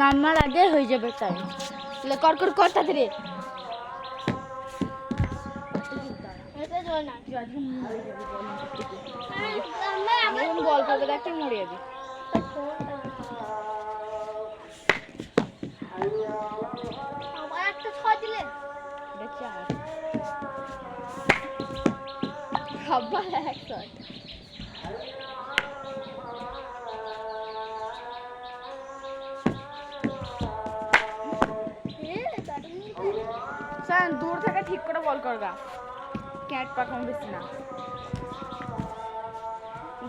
নামার আগে হয়ে যাবে টাইম। তাহলে কর কর কর তাড়াতাড়ি। বল করবে দেখতে মরে যাবি। একটা ছয় দিলে সবাই এক শট। দূর থেকে ঠিক করে বল করগা, ক্যাট পারফর্ম বেশি না।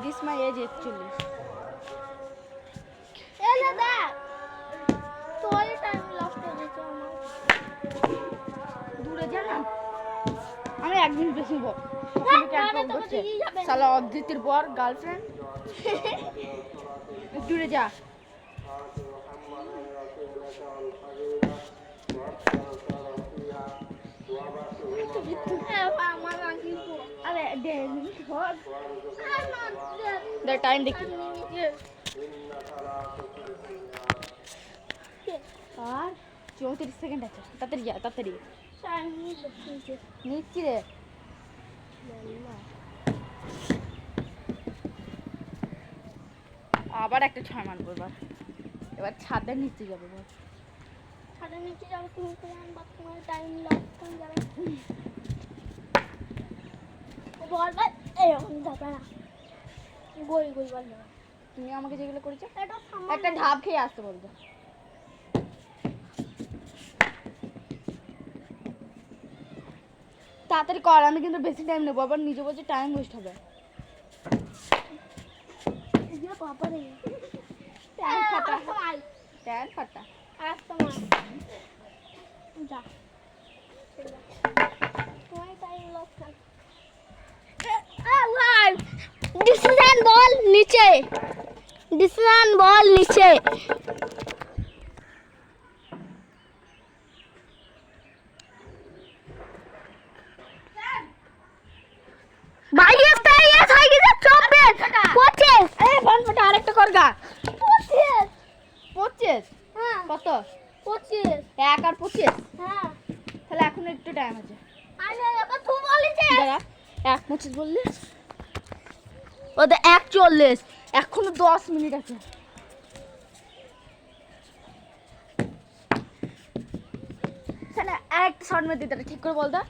This my age 41। এলে দেখ তোর টাইম লস করে দিচ্ছ আমার। দূরে যা না, আমি একদিন বেশি বল সালা অদ্বিতীর পর গার্লফ্রেন্ড। দূরে যা। আরে টাইম দেখি আর 34 সেকেন্ড আছে। তাড়াতাড়ি যা তাড়াতাড়ি। নিচ্ছি রে। আবার একটা 6 মারবো এবার ছাদের নিচে যাবো। ছাদের নিচে যাবো তুমি তোমার টাইম লস করে যাবে। বল ভাই এরকম যাবে না, গোল গোল বল। তুমি আমাকে যেগুলো করেছো একটা ঢাপ খেয়ে আসতে বলবো। তাড়াতাড়ি কর, আমি কিন্তু বেশি টাইম নেবো, আবার নিজে বলছে টাইম ওয়েস্ট হবে। ডিসিশন বল নিচে, ডিসিশন বল নিচে। আরেকটা করগা 25। কত? 25। 1 আর 25। হ্যাঁ তাহলে এখন একটু টাইম আছে। তুই বলিস দাঁড়া, 1:25 বললি ওদের 1:40, এখনো 10 মিনিট আছে। একটা শর্ট মেরে দিতে ঠিক করে বল দা।